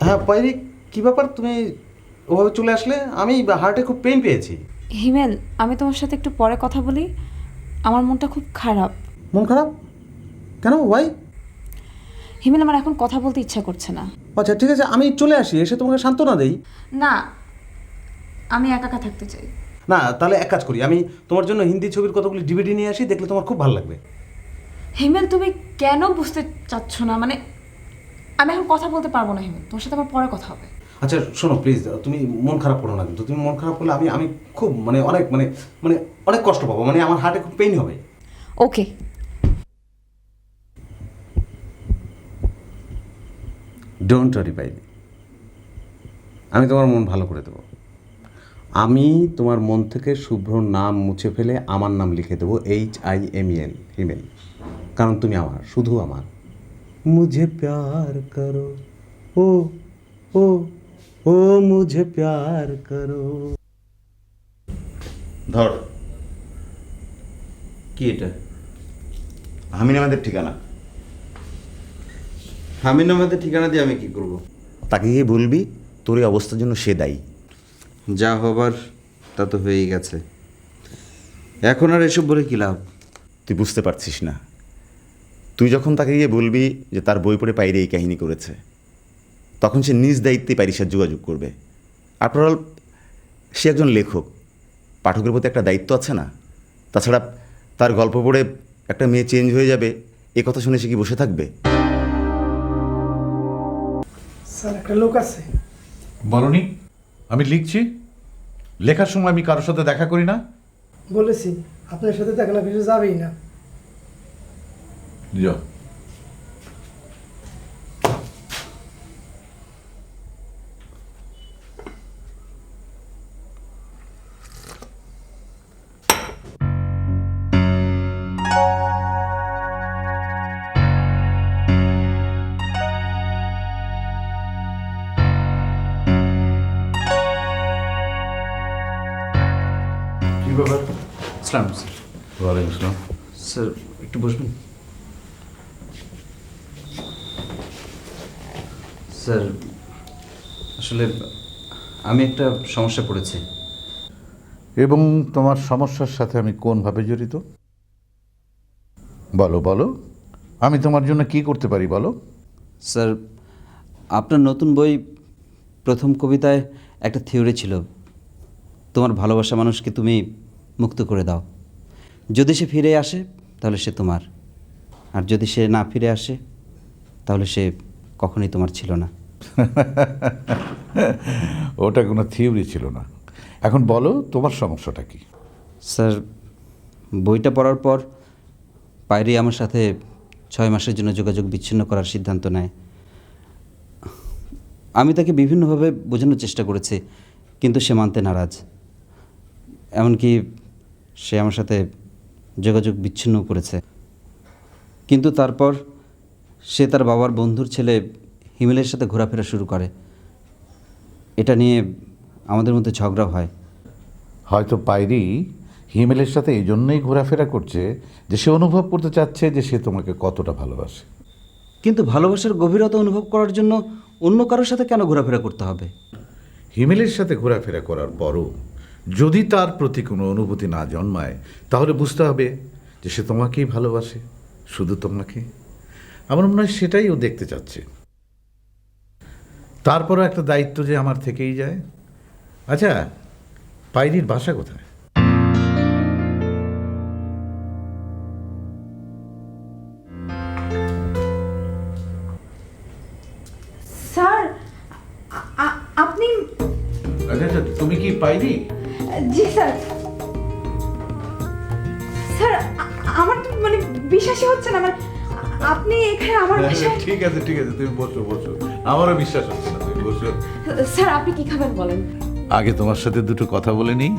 হ্যাঁ পাইরি, কী ব্যাপার তুমি ওভাবে চলে আসলে? আমি হার্টে খুব পেইন পেয়েছি। হিমেল, আমি তোমার সাথে একটু পরে কথা বলি। আমার মনটা খুব খারাপ। মন খারাপ কেন? ওয়াই? হিমেল, আমার এখন কথা বলতে ইচ্ছা করছে না। আচ্ছা ঠিক আছে, আমি চলে আসি, এসে তোমাকে সান্ত্বনা দেই। না, আমি একা একা থাকতে চাই। না তাহলে এক কাজ করি, আমি তোমার জন্য হিন্দি ছবির কতগুলি ডিভিডি নিয়ে আসি, দেখলে তোমার খুব ভালো লাগবে। হিমেল, তুমি কেন বুঝতে চাচ্ছ না? মানে আমি এখন কথা বলতে পারবো না হিমেল, তোমার সাথে আমার পরে কথা হবে। আচ্ছা শোনো প্লিজ, তুমি মন খারাপ করো না, কিন্তু তুমি মন খারাপ করলে আমি আমি খুব অনেক অনেক কষ্ট পাবো, আমার হার্টে খুব পেইন হবে। ওকে। ডোন্ট ওয়ারি পাইনি, আমি তোমার মন ভালো করে দেবো। আমি তোমার মন থেকে শুভ্রর নাম মুছে ফেলে আমার নাম লিখে দেবো, HIMEL, হিমেল। কারণ তুমি আমার, শুধু আমার। মুঝে প্যার করো, ও ও ও মুঝে প্যার করো। ধর, কি এটা? হামিন আমাদের ঠিকানা। হামিন আমাদের ঠিকানা দিয়ে আমি কি করব? তাকে গিয়ে বলবি তোর এই অবস্থার জন্য সে দায়ী। যা হবার তা তো হয়েই গেছে, এখন আর এসব বলে কী লাভ? তুই বুঝতে পারছিস না। তুই যখন তাকে গিয়ে বলবি যে তার বই পড়ে পাইরে এই কাহিনী করেছে, তখন সে নিজ দায়িত্বে পাইরির সাথে যোগাযোগ করবে। আফটার অল সে একজন লেখক, পাঠকের প্রতি একটা দায়িত্ব আছে না? তাছাড়া তার গল্প পড়ে একটা মেয়ে চেঞ্জ হয়ে যাবে এ কথা শুনে সে কি বসে থাকবে? স্যার, একটা লোক আছে। বলনি আমি লিখছি, লেখার সময় আমি কারোর সাথে দেখা করি না। বলেছি আপনার সাথে দেখা না কিছু যাবেই না। যাও। কি ব্যাপার? আসসালাম স্যার। ওয়ালাইকুম আসসালাম। স্যার একটু বসবেন। স্যার আসলে আমি একটা সমস্যা পড়েছি। এবং তোমার সমস্যার সাথে আমি কোনভাবে জড়িত? বলো বলো, আমি তোমার জন্য কি করতে পারি বলো। স্যার, আপনার নতুন বই প্রথম কবিতায় একটা থিওরি ছিল, তোমার ভালোবাসা মানুষকে তুমি মুক্ত করে দাও। যদি সে ফিরে আসে তাহলে সে তোমার, আর যদি সে না ফিরে আসে তাহলে সে কখনোই তোমার ছিল না। ওটা কোনো থিওরি ছিল না। এখন বলো তোমার সমস্যাটা কি? স্যার, বইটা পড়ার পর পায়রি আমার সাথে 6 মাসের জন্য যোগাযোগ বিচ্ছিন্ন করার সিদ্ধান্ত নেয়। আমি তাকে বিভিন্নভাবে বোঝানোর চেষ্টা করেছি, কিন্তু সে মানতে নারাজ। এমনকি সে আমার সাথে যোগাযোগ বিচ্ছিন্ন করেছে। কিন্তু তারপর সে তার বাবার বন্ধুর ছেলে হিমেলের সাথে ঘোরাফেরা শুরু করে। এটা নিয়ে আমাদের মধ্যে ঝগড়া হয়। হয়তো পাইরি হিমেলের সাথে এই জন্যই ঘোরাফেরা করছে যে সে অনুভব করতে চাচ্ছে যে সে তোমাকে কতটা ভালোবাসে। কিন্তু ভালোবাসার গভীরতা অনুভব করার জন্য অন্য কারোর সাথে কেন ঘোরাফেরা করতে হবে? হিমেলের সাথে ঘোরাফেরা করার পরও যদি তার প্রতি কোনো অনুভূতি না জন্মায়, তাহলে বুঝতে হবে যে সে তোমাকেই ভালোবাসে, শুধু তোমাকে। আমার মনে হয় সেটাই ও দেখতে চাচ্ছে। তারপরও একটা দায়িত্ব যে আমার থেকেই যায়। আচ্ছা, পাইরির বাসা কোথায়? স্যার, আপনি? আচ্ছা আচ্ছা, তুমি কি পাইরি? জি স্যার। স্যার, আমার তো বিশ্বাসই হচ্ছে না। আপনি এখানে আমার বাসায়? ঠিক আছে ঠিক আছে, তুমি বসো বসো, আমারও বিশ্বাস হচ্ছে না, তুমি বসো। স্যার, আপনি কি খাবেন বলেন? আগে তোমার সাথে দুটো কথা বলে নিই,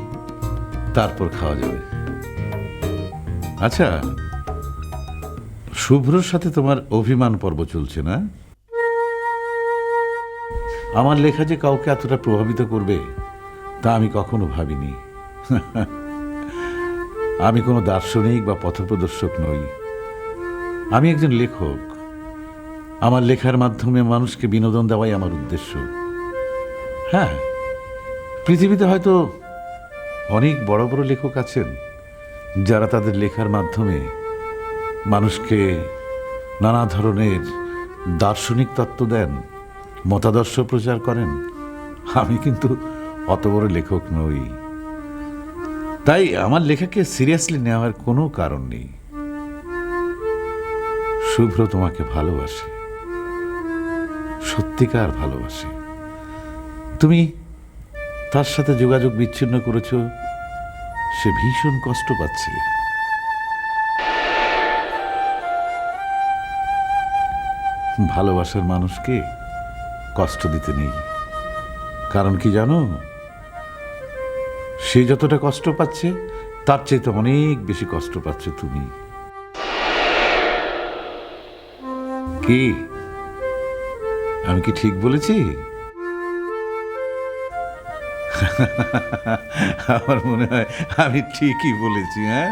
তারপর খাওয়া যাবে। আচ্ছা, শুভ্রর সাথে তোমার অভিমান পর্ব চলছে না? আমার লেখা যে কাউকে এতটা প্রভাবিত করবে তা আমি কখনো ভাবিনি। আমি কোনো দার্শনিক বা পথপ্রদর্শক নই, আমি একজন লেখক। আমার লেখার মাধ্যমে মানুষকে বিনোদন দেওয়াই আমার উদ্দেশ্য। হ্যাঁ, পৃথিবীতে হয়তো অনেক বড় বড় লেখক আছেন যারা তাদের লেখার মাধ্যমে মানুষকে নানা ধরনের দার্শনিক তত্ত্ব দেন, মতাদর্শ প্রচার করেন। আমি কিন্তু অত বড় লেখক নই, তাই আমার লেখাকে সিরিয়াসলি নেওয়ার কোনো কারণ নেই। শুভ্র তোমাকে ভালোবাসে, সত্যিকার ভালোবাসে। তুমি তার সাথে যোগাযোগ বিচ্ছিন্ন করেছ, সে ভীষণ কষ্ট পাচ্ছে। ভালোবাসার মানুষকে কষ্ট দিতে নেই, কারণ কি জানো, সে যতটা কষ্ট পাচ্ছে তার চাইতে অনেক বেশি কষ্ট পাচ্ছ তুমি। কি আমি কি ঠিক বলেছি? আমার মনে হয় আমি ঠিকই বলেছি। হ্যাঁ।